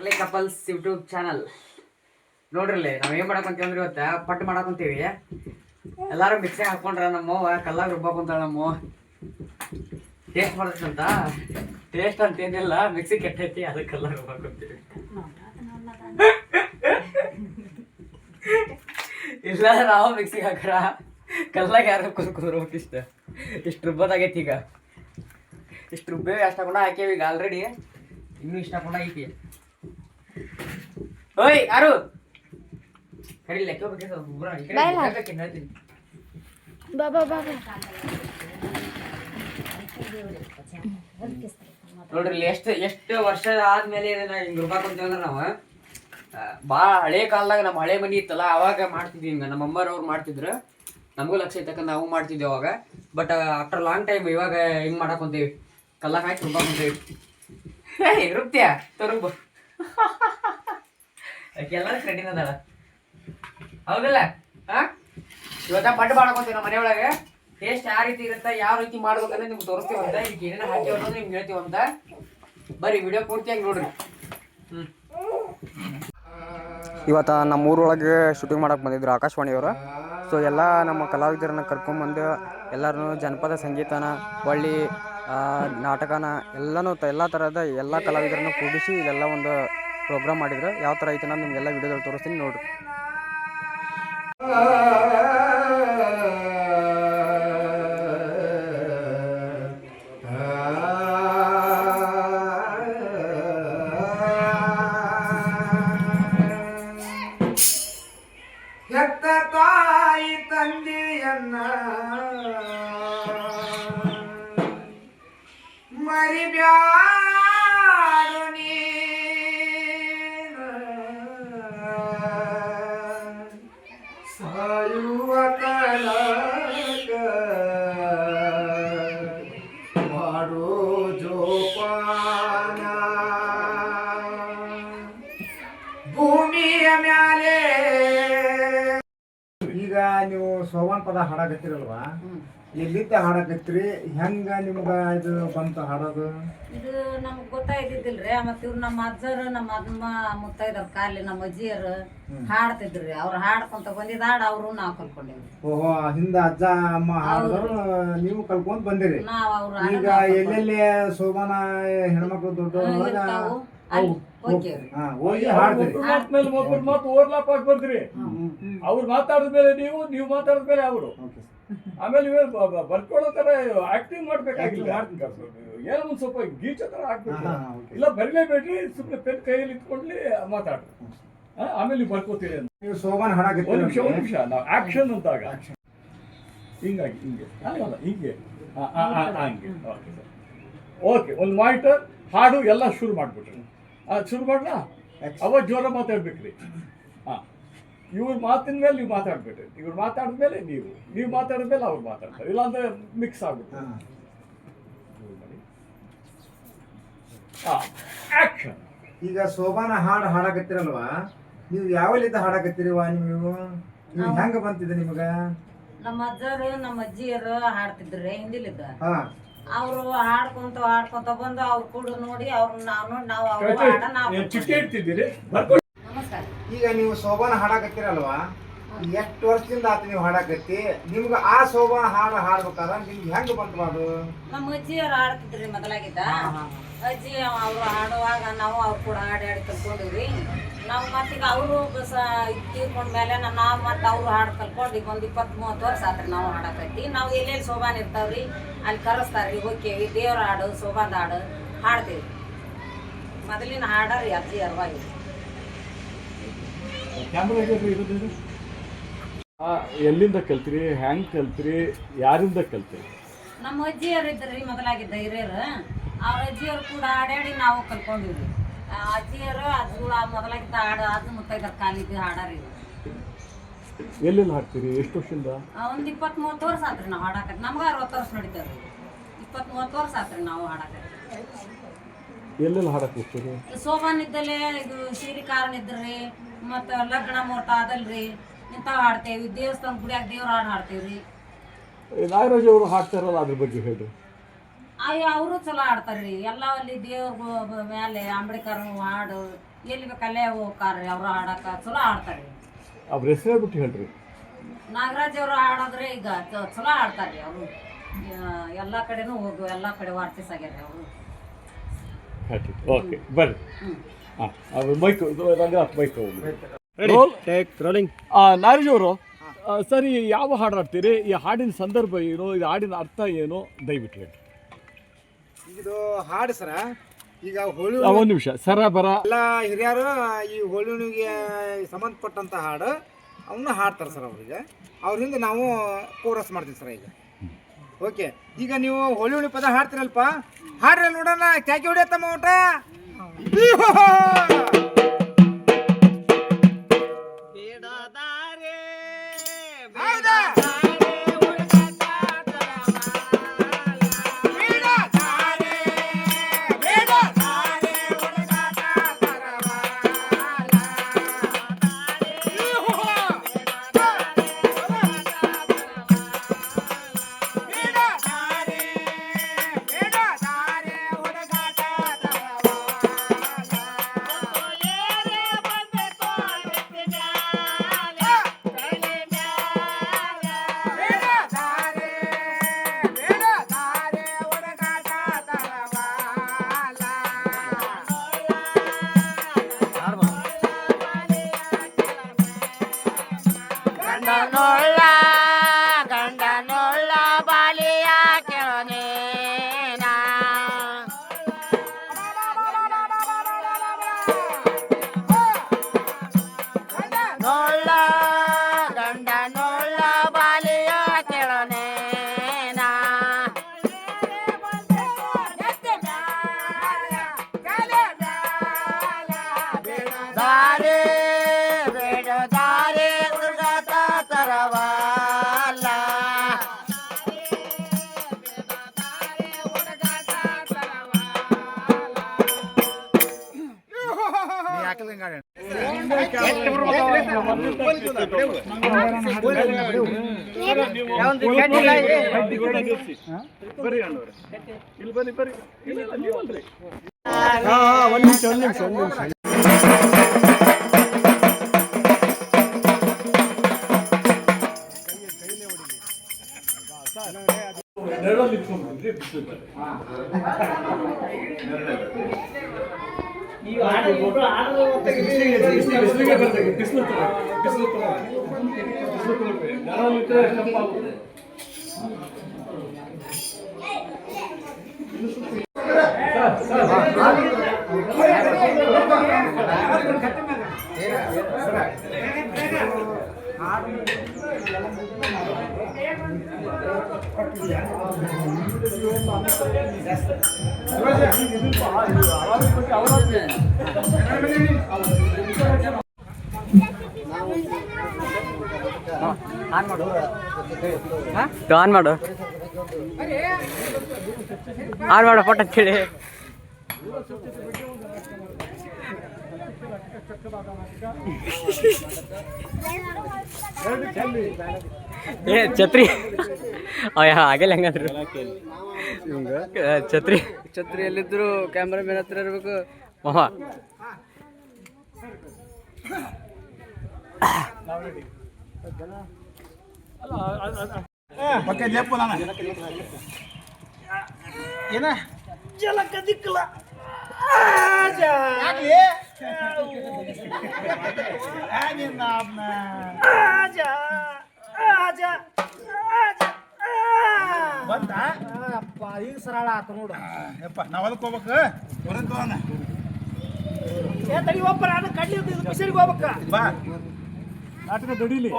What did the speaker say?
ಮಕ್ಳಿ couples YouTube channel ನೋಡ್ರಲ್ಲಿ ನಾವ್ ಏನ್ ಮಾಡಕಂತೀವಿ ಅಂದ್ರೆ ಇವತ್ತ ಪಟ್ ಮಾಡಕಂತೀವಿ. ಎಲ್ಲಾರು ಮಿಕ್ಸಿ ಹಾಕೊಂಡ್ರ ನಮ್ಮವ್ವ ಕಲ್ಲಾಗ ರುಬ್ಬಾಕೊಂತಾಳ. ನಮ್ಮವ್ವ ಟೇಸ್ಟ್ ಮಾಡತ್ತಂತ, ಟೇಸ್ಟ್ ಅಂತ ಏನಿಲ್ಲ, ಮಿಕ್ಸಿ ಕೆಟ್ಟೈತಿ ಅದಕ್ಕೆ ಕಲ್ಲಾಗ ರುಬ್ಬಾಕೊಂತೀವಿ. ಇಲ್ಲ ನಾವು ಮಿಕ್ಸಿಗೆ ಹಾಕ್ರ ಕಲ್ಲಾಗ ಯಾರು ಕುರ್ಬೇಕು. ಇಷ್ಟು ರುಬ್ಬದಾಗೈತಿ. ಈಗ ಇಷ್ಟು ರುಬ್ಬೇವಿ, ಅಷ್ಟು ಹಾಕೊಂಡ ಹಾಕ್ಯಾವ. ಈಗ ಆಲ್ರೆಡಿ ಇನ್ನೂ ಇಷ್ಟ ಹಾಕೊಂಡ ಐತಿ. ಓಯ್ ಯಾರು ಕರೀಲಿ ಹೇಳ್ತೀನಿ. ನೋಡ್ರಿ ಎಷ್ಟು ವರ್ಷ ಆದ್ಮೇಲೆ ಇದನ್ನ ಹಿಂಗ್ ರುಬ್ಬಾಕೊಂತೀವಿ ಅಂದ್ರೆ ನಾವು ಭಾಳ ಹಳೆ ಕಾಲದಾಗ ನಮ್ಮ ಹಳೆ ಮನಿ ಇತ್ತಲ್ಲ ಅವಾಗ ಮಾಡ್ತಿದ್ವಿ. ಹಿಂಗ ನಮ್ಮ ಅಮ್ಮರವ್ರು ಮಾಡ್ತಿದ್ರು, ನಮಗೂ ಲಕ್ಷ ಇತ್ತಕ್ಕ ನಾವು ಮಾಡ್ತಿದ್ವಿ ಅವಾಗ. ಬಟ್ ಆಫ್ಟರ್ ಲಾಂಗ್ ಟೈಮ್ ಇವಾಗ ಹಿಂಗ್ ಮಾಡಾಕೊಂತೀವಿ, ಕಲ್ಲಾಗ ಹಾಕಿ ರುಬ್ಬಾಕೊಂತೀವಿ. ರುಬ್ತಿಯಾ ರುಬ್ಬ ಎಲ್ಲರೂ ರೆಡಿನ ಅದಾಳ, ಹೌದಲ್ಲ? ಇವತ್ತ ಪಡ್ಡು ಮಾಡ್ಕೊಂತೀವಿ ನಮ್ಮ ಮನೆಯೊಳಗೆ. ಟೇಸ್ಟ್ ಯಾವ ರೀತಿ ಇರುತ್ತೆ, ಯಾವ ರೀತಿ ಮಾಡ್ಬೇಕಂದ್ರೆ ನಿಮ್ಗೆ ತೋರಿಸ್ತೀವಂತ, ಇದಕ್ಕೆ ಏನೇನು ಹಾಕಿ ಅನ್ನೋದು ನಿಮ್ಗೆ ಹೇಳ್ತೀವಂತ. ಬರೀ ವಿಡಿಯೋ ಪೂರ್ತಿಯಾಗಿ ನೋಡ್ರಿ. ಇವತ್ತು ನಮ್ಮ ಊರೊಳಗೆ ಶೂಟಿಂಗ್ ಮಾಡಕ್ಕೆ ಬಂದಿದ್ರು ಆಕಾಶವಾಣಿಯವರು. ಸೊ ಎಲ್ಲ ನಮ್ಮ ಕಲಾವಿದರನ್ನ ಕರ್ಕೊಂಬಂದು ಎಲ್ಲರೂ ಜನಪದ ಸಂಗೀತನ ಒಳ್ಳೆ ನಾಟಕನ ಎಲ್ಲ ಥರದ ಎಲ್ಲ ಕಲಾವಿದರನ್ನು ಕೂಡಿಸಿ ಇಲ್ಲೆಲ್ಲ ಒಂದು ಪ್ರೋಗ್ರಾಮ್ ಮಾಡಿದ್ರು. ಯಾವ ಥರ ಐತೆ ನಾನು ನಿಮಗೆಲ್ಲ ವಿಡಿಯೋದಲ್ಲಿ ತೋರಿಸ್ತೀನಿ ನೋಡ್ರಿ. ಹೆತ್ತ ತಾಯಿ ತಂದೆಯನ್ನ ಮರಿಬ್ಯಾಡು ನೀನು, ಸಾಯುವ ತನಕ ಮಾಡೋ ಜೋಪಾನ. ಭೂಮಿಯ ಮ್ಯಾಲೆ ಈಗ ನೀವು ಸೋವಾನ್ ಪದ ಹಾಡಾಕತ್ತೀರಲ್ವಾ, ಎಲ್ಲಿಂದ ಹಾಡಾಕತ್ತೀರಿ? ಹೆಂಗ ನಿಮ್ಗ ಇದು ಬಂತು ಹಾಡೋದು? ಇದು ನಮ್ಗೆ ಗೊತ್ತಾಯ್ತಿದ್ದಿಲ್ರಿ. ಮತ್ತೆ ಇವ್ರು ನಮ್ಮ ಅಜ್ಜರು ನಮ್ಮ ಅಮ್ಮ ಮುತ್ತೈದವ್ರ ಕಾಲಿ ನಮ್ಮ ಅಜ್ಜಿಯರು ಹಾಡ್ತಿದ್ರಿ. ಅವ್ರು ಹಾಡ್ಕೊಂತ ಬಂದಿದ್ದ ಹಾಡು ಅವರು ನಾವು ಕಲ್ಕೊಂಡಿವ್ರಿ. ಓಹೋ, ಹಿಂದ ಅಜ್ಜ ಅಮ್ಮ ಹಾಡಿದ್ರು ನೀವು ಕಲ್ಕೊಂತ ಬಂದಿರಿ. ಈಗ ಎಲ್ಲೆಲ್ಲಿ ಸೋಮಾನ ಹೆಣ್ಮಕ್ಳು ದೊಡ್ಡವ್ರು ಹೋಗಿ ಹಾಡ್ತೀರಿ. ಓವರ್ಲಾಪ್ ಆಗಿ ಬರ್ತೀರಿ. ಅವ್ರು ಮಾತಾಡಿದ್ಮೇಲೆ ನೀವು ಮಾತಾಡಿದ್ಮೇಲೆ ಅವರು, ಆಮೇಲೆ ಬರ್ಕೊಳ್ಳೋ ತರ ಆಕ್ಟಿಂಗ್ ಮಾಡ್ಬೇಕಾಗಿಲ್ಲ. ಏನೋ ಒಂದ್ ಸ್ವಲ್ಪ ಗೀಚೋ ತರ ಆಗ್ಬೇಕು. ಇಲ್ಲ ಬರೀಲೇಬೇಡ್ರಿ, ಸುಮ್ಮನೆ ಪೆನ್ ಕೈಯಲ್ಲಿ ಇಟ್ಕೊಂಡ್ಲಿ ಮಾತಾಡ್ರಿ. ಆಮೇಲೆ ನೀವು ಬರ್ಕೋತೀರಿ ಅಂತ. ನೀವು ಸೋಮಾನ್ ಹಾಡಾಕತ್ತೀರಿ. ಒಂದ್ ನಿಮಿಷ ನಾವು ಆಕ್ಷನ್ ಅಂತಾಗ ಹಿಂಗಾಗಿ ಹಿಂಗೆ ಹಿಂಗೆ ಹಂಗೆ. ಓಕೆ, ಒಂದು ಮಾನಿಟರ್ ಹಾಡು ಎಲ್ಲ ಶುರು ಮಾಡ್ಬಿಟ್ರಿ. ಶುರು ಮಾಡ್ಲಾ? ಅವಾಗ ಜೋರ ಮಾತಾಡ್ಬೇಕ್ರಿ. ಇವ್ರ ಮಾತಿನ ಮೇಲೆ ನೀವು ಮಾತಾಡ್ಬೇಡ್ರಿ. ಇವ್ರು ಮಾತಾಡಿದ್ಮೇಲೆ ನೀವು ಮಾತಾಡಿದ್ಮೇಲೆ ಅವ್ರು ಮಾತಾಡ್ತಾರೆ. ಇಲ್ಲಾಂದ್ರೆ ಮಿಕ್ಸ್ ಆಗುತ್ತೆ. ಆಕ್ಷನ್. ಈಗ ಸೋಮಾನ ಹಾಡು ಹಾಡಾಕತ್ತೀರಲ್ವಾ, ನೀವು ಯಾವಲ್ಲಿದ್ದ ಹಾಡಾಕತ್ತೀರಿವಾ? ನೀವು ಹೆಂಗ ಬಂತಿದೆ ನಿಮಗ? ನಮ್ಮ ಅಜ್ಜರು ನಮ್ಮ ಅಜ್ಜಿಯರು ಹಾಡ್ತಿದ್ರಿ ಹಿಂದಿಲಿದ್ದ. ಅವ್ರು ಹಾಡ್ಕೊಂತ ಬಂದು ಅವ್ರು ಕೂಡ ನೋಡಿ ಅವ್ರನ್ನ ನಾವು ಚಿಟ್ಟೆ ಇಡ್ತಿದ್ದೀರಿ. ನಮಸ್ಕಾರ. ಈಗ ನೀವು ಸೋಬಾನ ಹಾಡಾಕತ್ತೀರಲ್ವಾ, ಎಷ್ಟು ವರ್ಷದಿಂದ ಆತ ನೀವು ಹಾಡಾಕತ್ತಿ? ನಿಮ್ಗ ಆ ಸೋಬಾನ ಹಾಡು ಹಾಡ್ಬೇಕಾದ್ರೆ ನಿಮ್ಗೆ ಹೆಂಗ ಬಂತು ಅದು? ನಮ್ಮ ಅಜ್ಜಿಯರು ಹಾಡ್ತಿದ್ರಿ ಮೊದಲಾಗಿದ್ದ. ಅಜ್ಜಿ ಅವ್ರು ಹಾಡುವಾಗ ನಾವು ಅವ್ರು ಕೂಡ ಹಾಡಿ ಕಲ್ಕೊಂಡಿವ್ರಿ. ನಾವು ಮತ್ತೀಗ ಅವರು ತೀರ್ಕೊಂಡ್ಮೇಲೆ ನಾವು ಮತ್ತೆ ಅವ್ರು ಹಾಡು ಕಲ್ಕೊಂಡು ಈಗ ಒಂದು 20-30 ವರ್ಷ ಆತ್ರಿ ನಾವು ಹಾಡಕತ್ತಿ. ನಾವು ಎಲ್ಲೆಲ್ಲಿ ಸೋಬಾನ್ ಇರ್ತಾವ್ರಿ ಅಲ್ಲಿ ಕರೆಸ್ತಾರ್ರಿ, ಹೋಕ್ಕೇವಿ. ದೇವ್ರ ಹಾಡು ಸೋಬಾನ್ ಹಾಡು ಹಾಡ್ತೀವಿ. ಮೊದಲಿನ ಹಾಡ್ರಿ ಅಜ್ಜಿ ಅರ್ವಾಗಿ. ಎಲ್ಲಿಂದ ಕಲ್ತ್ರಿ, ಹ್ಯಾಂಗ್ ಕಲ್ತ್ರಿ, ಯಾರಿಂದ ಕಲ್ತ್ರಿ? ನಮ್ಮ ಅಜ್ಜಿಯರು ಇದ್ರಿ ಮೊದಲಾಗಿದ್ದ ಹಿರಿಯರು. ಅವ್ರ ಅಜ್ಜಿಯರು ಕೂಡ ಹಾಡಾಡಿ ನಾವು ಕಲ್ಕೊಂಡಿವ್ರಿ. ಅಜ್ಜಿಯರು ಅಜ್ಜುಳ ಮೊದಲಾಗಿದ್ದ ಹಾಡು ಅದು ಮುತ್ತೈದರ ಕಾಲಿದ್ದು ಹಾಡಾರಿ. ಎಲ್ಲೆಲ್ಲಿ ಹಾಡ್ತೀರಿ? ಎಷ್ಟು ವರ್ಷದಿಂದ? ಒಂದು 20-30 ವರ್ಷ ಆತ್ರಿ ನಾವು ಹಾಡಾಕತ್ತಿ. ನಮ್ಗೆ 60 ವರ್ಷ ನಡೀತೇವ್ರಿ. 20-30 ವರ್ಷ ಆತ್ರಿ ನಾವು ಹಾಡಾಕತ್ತಿ. ಎಲ್ಲೆಲ್ಲಿ ಹಾಡಕ್ ಹೋಗ್ತೀರಿ? ಸೋಬಾನ್ ಇದ್ದಲ್ಲೇ ಇದು ಶ್ರೀಕಾರಣ ಇದ್ರಿ, ಮತ್ತು ಲಗ್ನ ಮುಹೂರ್ತ ಅದಲ್ರಿ, ಇಂಥವು ಹಾಡ್ತೇವಿ. ದೇವಸ್ಥಾನ ಗುಡಿಯಾಗ ದೇವ್ರ ಹಾಡು ಹಾಡ್ತೇವ್ರಿ. ನಾಗರಾಜ್ ಅವರು ಹಾಡ್ತಾರಲ್ಲ, ಅದ್ರ ಬಗ್ಗೆ ಹೇಳ್ರಿ. ಅವರು ಚಲೋ ಹಾಡ್ತಾರ್ರಿ. ಎಲ್ಲ ಅಲ್ಲಿ ದೇವ್ರ ಮೇಲೆ ಅಂಬೇಡ್ಕರ್ ಹಾಡು ಎಲ್ಲಿ ಬೇಕಲ್ಲೇ ಹೋಗ್ತಾರ್ರಿ ಅವ್ರು ಹಾಡಕ ಚಲೋ ಹಾಡ್ತಾರೆ. ಅವ್ರ ಹೆಸರೇ ಬಿಟ್ಟು ಹೇಳ್ರಿ. ನಾಗರಾಜ್ ಅವರು ಹಾಡೋದ್ರೆ ಈಗ ಚಲೋ ಹಾಡ್ತಾರ್ರಿ ಅವರು. ಎಲ್ಲ ಕಡೆನೂ ಹೋಗು, ಎಲ್ಲ ಕಡೆ ಆರ್ಟಿಸ್ಟ್ ಆಗ್ಯಾರ ಅವರು. ಓಕೆ ಬರ್ರಿ. ಹಾಂ ಅದು ಬೈಕ್ ರಂಗನಾಥ್ ಬೈಕ್ ಹೋಗಿ. ನಾಗರಾಜ್ ಅವರು ಸರಿ, ಯಾವ ಹಾಡು ಹಾಡ್ತೀರಿ? ಈ ಹಾಡಿನ ಸಂದರ್ಭ ಏನು, ಈ ಹಾಡಿನ ಅರ್ಥ ಏನು ದಯವಿಟ್ಟು ಹೇಳಿ. ಇದು ಹಾಡು ಸರ, ಈಗ ಹೋಳಿ ಒಂದು ನಿಮಿಷ ಸರ ಬರ ಎಲ್ಲ ಹಿರಿಯರು ಈ ಹೋಳಿಗೆ ಸಂಬಂಧಪಟ್ಟಂಥ ಹಾಡು ಅವನ್ನ ಹಾಡ್ತಾರೆ ಸರ್. ಅವ್ರಿಗೆ ಅವ್ರಿಂದ ನಾವು ಕೋರಸ್ ಮಾಡ್ತೀವಿ ಸರ್. ಈಗ ಓಕೆ, ಈಗ ನೀವು ಹೋಳಿ ಪದ ಹಾಡ್ತೀರಲ್ಪ, ಹಾಡ್ರಿ ನೋಡೋಣ. ಕ್ಯಾಕಿ ಹೊಡಿಯತ್ತಮ್ಮ ಊಟ. ಹೌದಾ? ಆನ್ ಮಾಡು ಪಟ್ಟ ಅಂತೇಳಿ. ಏ ಛತ್ರಿ ಆಗಲ್ಲ ಹೆಂಗಂದ್ರು ಛತ್ರಿ ಎಲ್ಲಿದ್ರು ಕ್ಯಾಮ್ರಾಮನ್ ಹತ್ರ ಇರ್ಬೇಕು ಮಾವ. ಏನ ಜಲಕ ದಿಕ್ಕಲ ಈಗ ಸರಳ ಆತ ನೋಡು. ನಾವ್ ಅದಕ್ಕೆ ಹೋಗ್ಬೇಕು. ತಡಿ ಒಬ್ಬ ನಾನು ಕಡ್ಲಿ ಬಿಸಿಲಿಗೆ ಹೋಗ್ಬೇಕ. ಬಾ ಆಟನ ದಡಿಲಿ